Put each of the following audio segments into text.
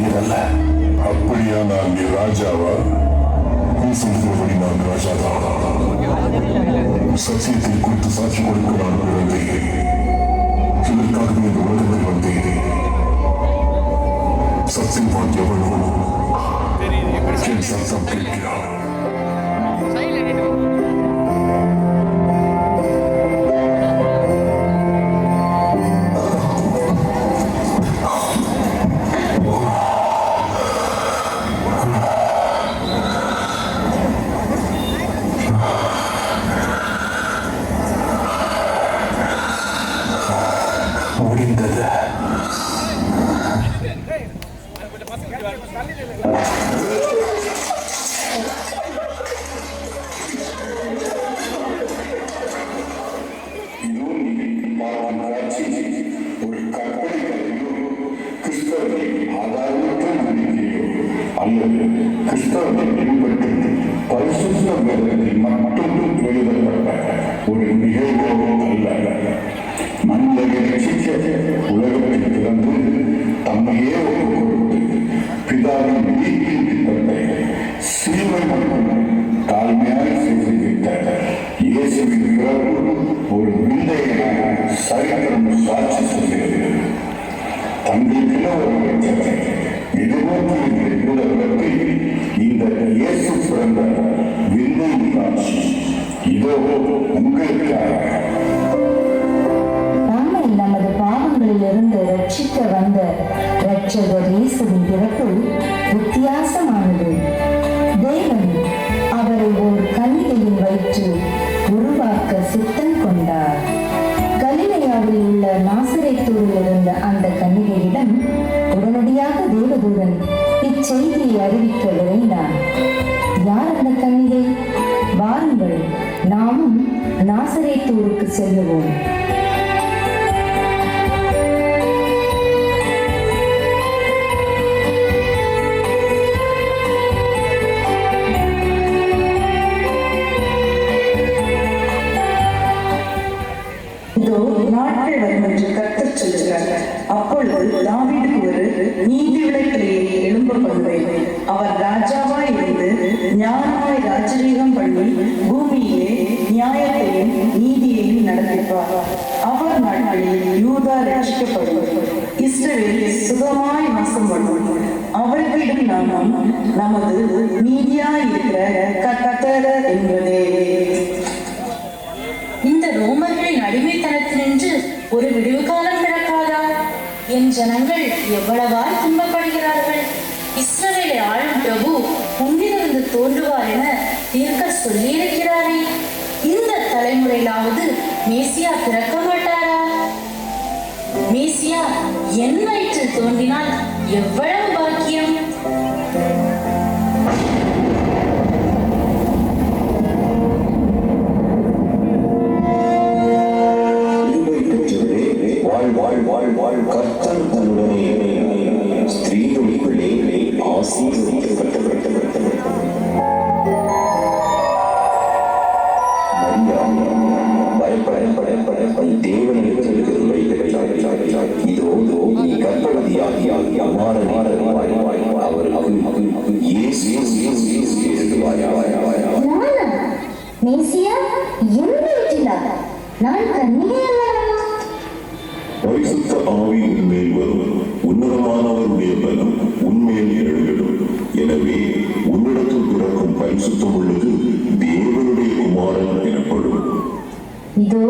வேண்டியதல்ல. அப்படியானால் நீ ராஜாவா? நீ சொல்கிறபடி நான் ராஜாதான். சத்தியத்தை குறித்து சாட்சி கொடுக்க நான் பிறந்தேன். இதற்காகவே இந்த உலகத்தில் வந்தேன். சத்தியவான் எவனோ என் சத்தம் கேட்கிறான். முடிந்தது. ஒரு கற்பனை கிறிஸ்தவர்களை ஆதாரமற்ற நம்பிக்கையோ அல்லது கிறிஸ்தவர்களை பின்பற்றி பரிசுத்த வேதத்தில் மட்டும் எழுதப்பட்ட ஒரு நிகழ்வோ அல்ல. மனிதர்களை ரட்சிக்க உலகத்தில் பிறந்து தம்மையே ஒப்புக் கொடுத்து பிதாவின் வீட்டின் திட்டத்தை சிலுவை மட்டும் தாழ்மையாக செய்துவிட்ட இயேசுவின் பிறகு ஒரு விந்தையான சரித்திரம் சாட்சி சொல்கிறது. தங்களுக்கு ஒரு எதிர்நோக்கி உலகத்தில் இந்த இயேசு பிறந்த விந்தை காட்சி இதோ உங்களுக்காக. நமது பாவங்களிலிருந்து ரட்சிக்க வந்த இரட்சகர் இயேசுவின் பிறப்பு வித்தியாசமானது. தேவன் அவரை ஒரு கன்னிகையின் வயிற்று உருவாக்க சித்தம் கொண்டார். கலிலேயாவில் உள்ள நாசரேத்தூரில் இருந்த அந்த கன்னிகையிடம் உடனடியாக தேவதூதன் இச்செய்தியை அறிவிக்க விரைந்தான். யார் அந்த கன்னிகை? வாருங்கள், நாமும் நாசரேத்தூருக்கு செல்லுவோம். நாட்கள் வரும் என்று கர்த்தர் சொல்கிறார். அப்பொழுது தாவீதுக்கு ஒரு நீதி விளக்கிலேயே எழும்ப பண்ணுவேன். அவர் ராஜாவாய் இருந்து ஞானமாய் ராஜரீகம் பண்ணி பூமியிலே நியாயத்தையும் நீதியையும் நடத்திப்பார். அவர் நாட்களில் யூதா ரட்சிக்கப்படும், இஸ்ரவேல் சுகமாய் வாசம் பண்ணும். அவர்களிடம் நாமும் நமது நீதியாய் இருக்கிற கர்த்தர் என்பதே. இந்த ரோமர்களின் அடிமைத்தனத்தினின்று ஒரு விடுவு காலம் பிறக்காதா? என் ஜனங்கள் எவ்வளவாய் துன்பப்படுகிறார்கள். இஸ்ரவேலை ஆளும் பிரபு உன்னிலிருந்து தோன்றுவார் என தீர்க்க சொல்லியிருக்கிறாரே. இந்த தலைமுறையிலாவது மேசியா பிறக்க மாட்டாரா? மேசியா என் வயிற்றில் தோன்றினால் எவ்வளவு பாக்கியம். கர்த்தர் தன்னுடனே ஸ்திரீகளுக்குள்ளே ஆசீர்வதிக்கப்பட்டவர். இதோ நீ கற்பவதியாகி பரிசுத்த ஆவி உன்மேல் வரும். உன்னதமானவருடைய பலம் உன்மேல் எழுதிடும். எனவே உன்னிடத்தில் பிறக்கும் பரிசுத்தம் உள்ளது தேவனுடைய குமாரன் எனப்படும். இதோ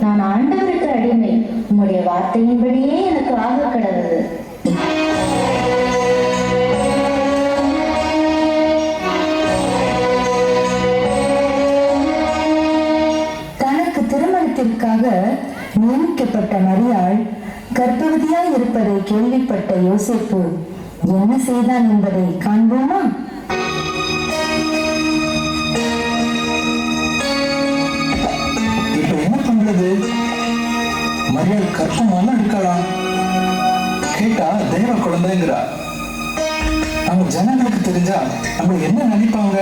நான் ஆண்டவருக்கு அடிமை, உம்முடைய வார்த்தையின்படியே எனக்கு ஆக கடவுது. தனக்கு திருமணத்திற்காக நியமிக்கப்பட்ட மரியாள் கர்ப்பவதியாய் இருப்பதை கேள்விப்பட்ட யோசேப்பு என்ன செய்தான் என்பதை காண்போமா? இப்ப என்ன பண்றது? மரியாள் கர்ப்பமான இருக்கலாம், கேட்டா தேவ குழந்தைங்கிறா. நம்ம ஜனங்களுக்கு தெரிஞ்சா நம்ம என்ன நினைப்பாங்க?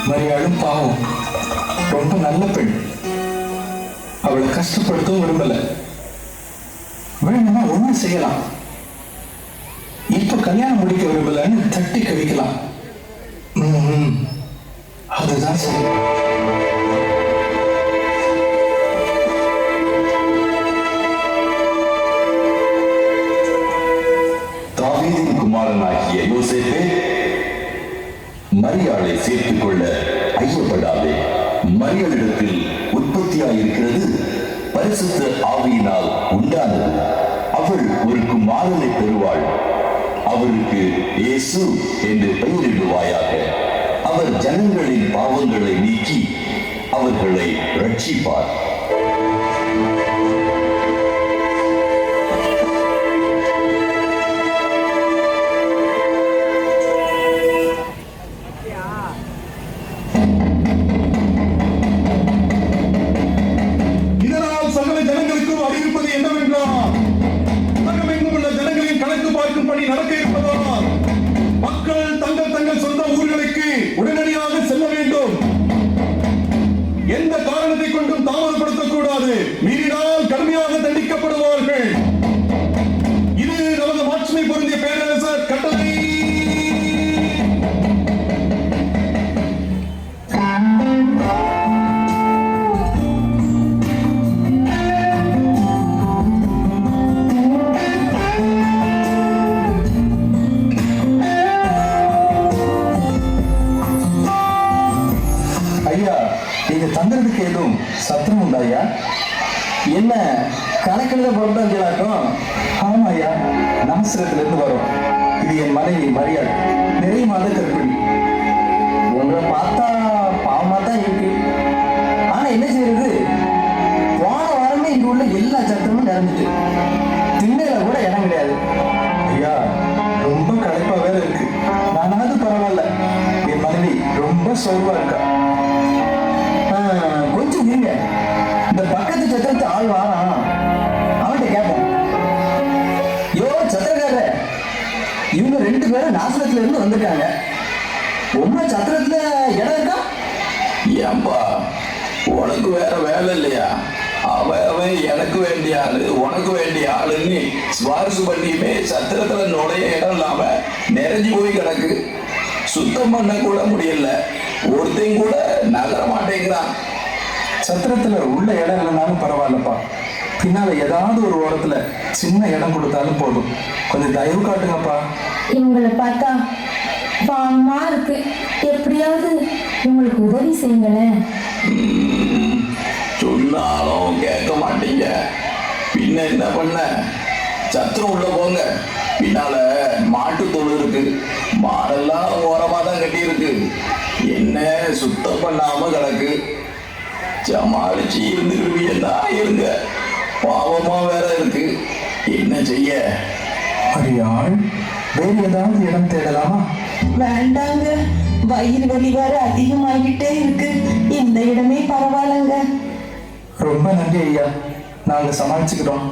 மரியாளும் பாவம், ரொம்ப நல்ல பெண், அவளை கஷ்டப்படுத்தவும் விரும்பல. வேணும்னா ஒண்ணு செய்யலாம். இப்ப கல்யாணம் முடிக்க விரும்பலன்னு தட்டி கழிக்கலாம். அதுதான் சரி. தாவீதின் குமாரனாகிய யோசேப்பே, மரியாளை சேர்த்துக் கொள்ள ஐயப்படாதே. மரியாளிடத்தில் உற்பத்தியாயிருக்கிறது பரிசுத்த ஆவியினால் உண்டானது. அவள் ஒரு குமாரனை பெறுவாள். அவருக்கு இயேசு என்று பெயரிடுவாயாக. அவர் ஜனங்களின் பாவங்களை நீக்கி அவர்களை ரட்சிப்பார். இதனால் சகல ஜனங்களுக்கும் அறிவிப்பது என்னவென்றால், உலகமெங்கும் உள்ள ஜனங்களின் கணக்கு பார்க்கும் பணி நடக்க இருப்பதால் மக்கள் தங்கள் தங்கள் சொந்த ஊர்களுக்கு உடனடியாக செல்ல வேண்டும். எந்த காரணத்தை கொண்டும் தாமதப்படுத்தக்கூடாது. மீறினால் கடுமையாக தண்டிக்கப்படுவார்கள். இது நமது மாட்சிமை பொருந்திய பேரரசர் கட்டளை. ஐயா, நீங்க தங்குறதுக்கு எதுவும் சத்திரம் உண்டா ஐயா? என்ன கணக்கில் பொருட்டாக்கும்? ஆமா ஐயா, நாசிரத்துல இருந்து வரோம். இது என் மனைவி மரியாள், நிறைய மாத கற்பிணி. உங்களை பார்த்தா பாவமா தான் இருக்கு. ஆனா என்ன செய்யறது, போன வாரமே இங்க உள்ள எல்லா சத்திரமும் நிறைஞ்சிட்டு, திண்ணையில கூட இடம் கிடையாது. ஐயா, ரொம்ப களைப்பா வேற இருக்கு. நானாவது பரவாயில்ல, என் மனைவி ரொம்ப சோர்வா இருக்கா. கொஞ்சம் இருங்க, இந்த பக்கத்து சத்திரத்து ஆள் வாரான், அவன்கிட்ட கேட்போம். யோ சத்திரக்காரர, இவங்க 2 பேரும் நாசனத்துல இருந்து வந்திருக்காங்க. உங்க சத்திரத்துல இடம் இருக்கா? ஏன்பா, உனக்கு வேற வேலை இல்லையா? அவன் எனக்கு வேண்டிய ஆளு, உனக்கு வேண்டிய ஆளுன்னு சிபாரிசு பண்ணியுமே சத்திரத்துல நுழைய இடம் இல்லாம நிறைஞ்சு போய் கிடக்கு. சுத்தம் பண்ண கூட முடியல. ஒருத்தையும் கூட நகர மாட்டேங்கிறான். சத்திரத்துல உள்ள இடம் இல்லைனாலும் பரவாயில்லப்பா, பின்னால ஏதாவது ஒரு ஓரத்துல சின்ன இடம் கொடுத்தாலும் போதும். கொஞ்சம் தயவு காட்டுங்கப்பா. இவங்களை பார்த்தா பாவமா இருக்கு. எப்படியாவது இவங்களுக்கு உதவி செய்யுங்களேன். சொன்னாலும் கேட்க மாட்டீங்க. பின்ன என்ன பண்ண? சத்திரம் உள்ள போங்க. பின்னால மாட்டு தொழு இருக்கு. மாடெல்லாம் ஓரமா தான் கட்டி இருக்கு. என்ன சுத்தம் பண்ணாம கிடக்கு. சமாளிச்சு இருந்துருவீங்கன்னா இருங்க. பாவமா வேற இருக்கு. என்ன செய்ய? மரியாள், வேறு ஏதாவது இடம் தேடலாமா? வேண்டாங்க, வயிறு வலி வேற அதிகமாகிட்டே இருக்கு. இந்த இடமே பரவாயில்லங்க. ரொம்ப நன்றி ஐயா, நாங்க சமாளிச்சுக்கிறோம்.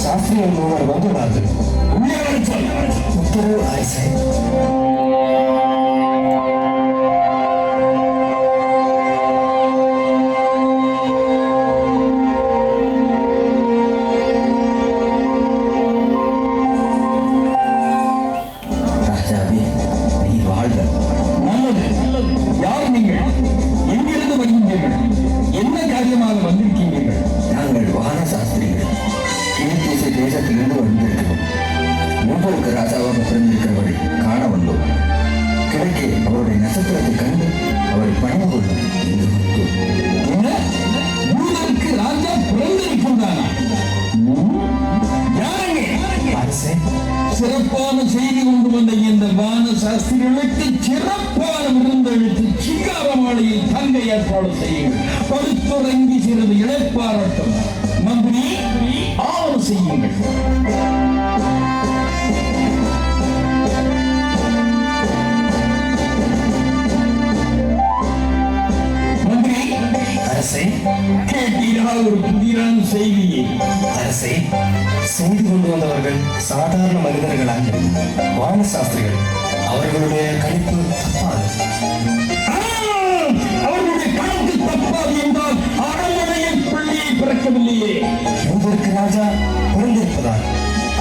சாஸ்திரிகள் மூவர் வந்துள்ளார்கள். உத்தரவு அரசே. ராஜாவே, நீ வாழ்க. நல்லது. யார் நீங்கள்? எங்கிருந்து வருகின்றீர்கள்? என்ன காரியமாக ஏற்பாடு செய்யுங்கள். படுத்துறங்கி சிறிது இழைப்பாரட்டும். மந்திரி, ஆவணம் செய்யுங்கள். கேட்டீரா ஒரு புதிரான செய்தியை? அரசே, செய்து கொண்டு வந்தவர்கள் சாதாரண மனிதர்கள் அல்ல, வான சாஸ்திரிகள். அவர்களுடைய கணிப்பு தப்பாது. அவர்களுடைய கணக்கு தப்பாது என்றால் அரண்மனையில் பிள்ளையை பிறக்கவில்லையே. இதற்கு ராஜா பிறந்திருப்பதால்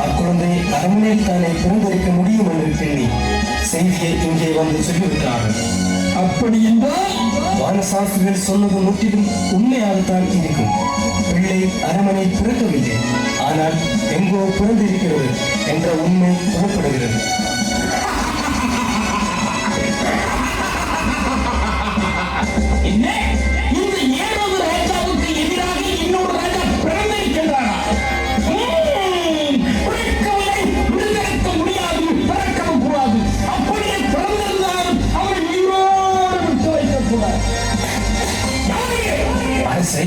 அக்குழந்தை அரண்மனையில் தானே பிறந்திருக்க முடியும் என்று எண்ணி செய்தியை இங்கே வந்து சொல்லிவிட்டார்கள். அப்படி என்றால் வானசாஸ்திரிகள் சொன்னது முற்றிலும் உண்மையாகத்தான் இருக்கும். பிள்ளை அரண்மனை பிறக்கவில்லை, ஆனால் எங்கோ பிறந்திருக்கிறது என்ற உண்மை புலப்படுகிறது. என்ன? இந்த 7வது ராஜாவுக்கு எதிராக இன்னொரு ராஜா பிறந்திருக்கின்றாரா? பிறக்கவில்லை, விடுதலைக்க முடியாது, பிறக்கவும் கூடாது. அப்படியே பிறந்திருந்தால் அவரை உயிரோடு விட்டு வைக்கக்கூடாது. அரசை,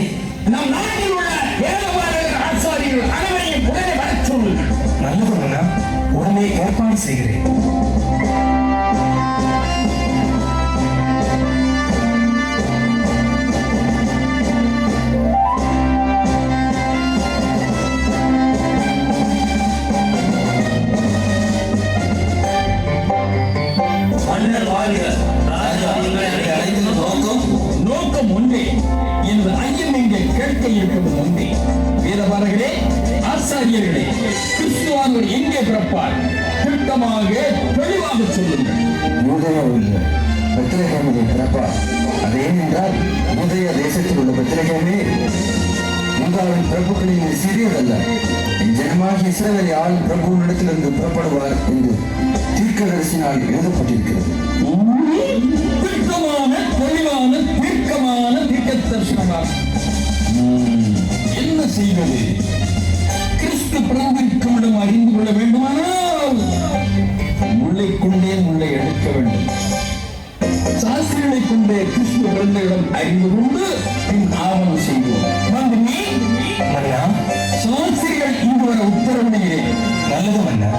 நம் நாட்டில் உள்ள வேதபாரகர் ஆசாரியர்கள் அனைவரையும் உடனே வரச் சொல்லுங்கள். நல்லதுன்னா உடனே ஏற்பாடு செய்கிறேன். நோக்கம் ஒன்றே, இந்த ஐயம் நீங்கள் கேட்க இருப்பது ஒன்றே. வேதபாரகரே, ஆசாரியர்களே, கிறிஸ்துவானவர் எங்கே பிறப்பார்? திட்டமாக தெளிவாக சொல்லுங்கள். யூதேயாவில் பெத்லகேமில் பிறப்பார். அது ஏனென்றால் யூதேய தேசத்தில் உள்ள பெத்லகேமே யூதாவின் பிரபுக்களில் சிறியதல்ல. என் ஜனமாகிய இஸ்ரவேலை ஆளும் பிரபுவினிடத்திலிருந்து புறப்படுவார் என்று தீர்க்கதரிசினால் எழுதப்பட்டிருக்கிறது. திட்டமான தெளிவான தீர்க்கமான தீர்க்க தரிசனமாக என்ன செய்வது? கிறிஸ்து பிறந்திருக்கும் இடம் அறிந்து கொள்ள வேண்டுமானால் முல்லை கொண்டே முல்லை எடுக்க வேண்டும். சாஸ்திரிகளை கொண்டே கிறிஸ்து பிறந்த இடம் அறிந்து கொண்டு பின் ஆவணம் செய்வோம். மன்னா, சாஸ்திரிகள் இங்கு வர உத்தரவிடுகிறேன். நல்லது மன்னா.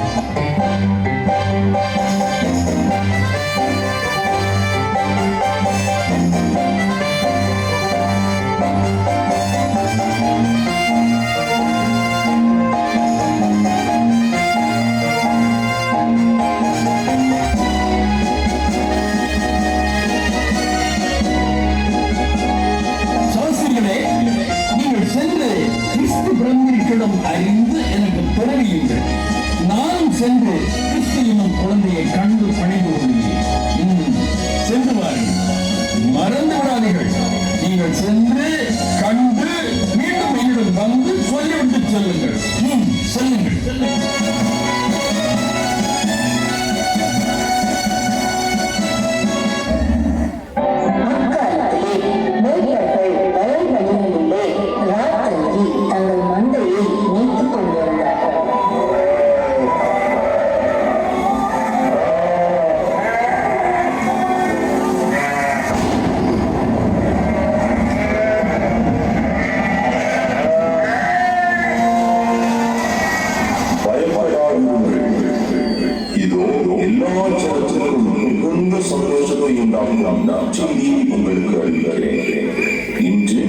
நீங்கள் சென்று கிறிஸ்து பிறந்திருக்கிடம் அறிந்து எனக்கு தெரிவியுங்கள். நானும் சென்று கிறிஸ்து என்னும் குழந்தையை கண்டு பணிந்து கொள்கிறேன். சென்று வாருங்கள், மறந்து விடாதீர்கள். நீங்கள் சென்று கண்டு மீண்டும் என்னிடம் வந்து சொல்லிவிட்டு செல்லுங்கள். செல்லுங்கள். தங்கள் மந்தையை நீக்கிக் கொண்டிருந்தார்கள். இதோ எல்லா ஜனத்திற்கும் மிகுந்த சந்தோஷத்தை உண்டாகும் நற்செய்தியை உங்களுக்கு அறிவிக்கிறேன். இன்று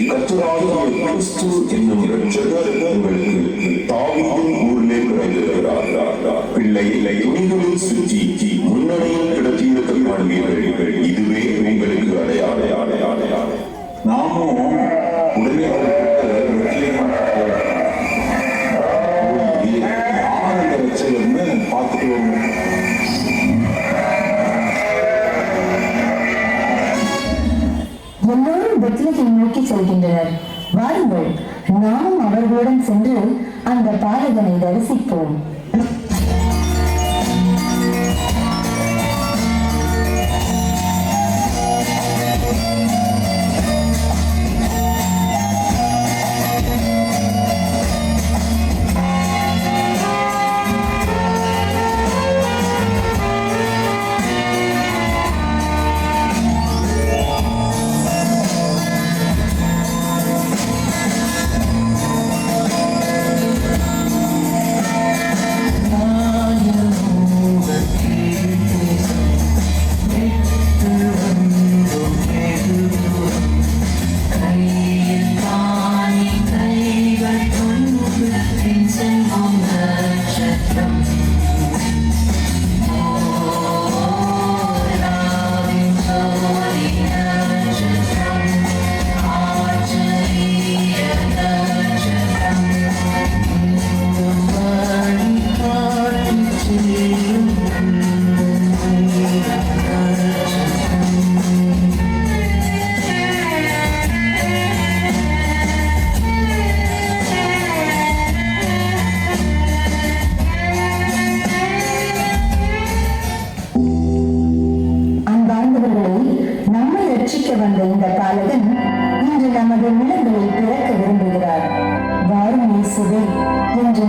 கர்த்தராகிய கிறிஸ்து என்னும் இரட்சகர் உங்களுக்கு தாவீதின் ஊரிலே பிறந்திருக்கிறார். பிள்ளையை துணிகளில் சுற்றி முன்னணியில் கிடத்தியிருக்க காண்பீர்கள். இதுவே உங்களுக்கு அடையாளம். நாமும் உடனே பார்த்துட்டு வருவோம். எல்லோரும் பெத்லகேம் நோக்கி செல்கின்றனர். வாருங்கள், நாமும் அவர்களுடன் சென்று அந்த பாலகனை தரிசிப்போம்.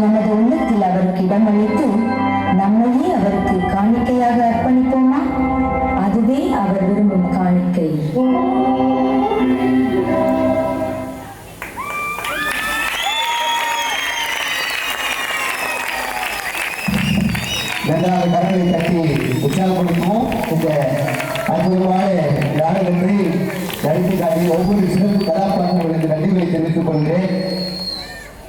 நமது உள்ளத்தில் அவருக்கு இடமளித்து நம்மையே அவருக்கு காணிக்கையாக அர்ப்பணிப்போமா? அதுவே அவர் விரும்பும் காணிக்கை. கரங்களை தட்டி உற்சாகப்படுத்துவோம். இந்த அற்புதமான நாடகத்தை நடித்து காட்டிய ஒவ்வொரு சிறப்பு கதாபாத்திரங்களுக்கு நன்றிகளை தெரிவித்துக் கொள்கிறேன்.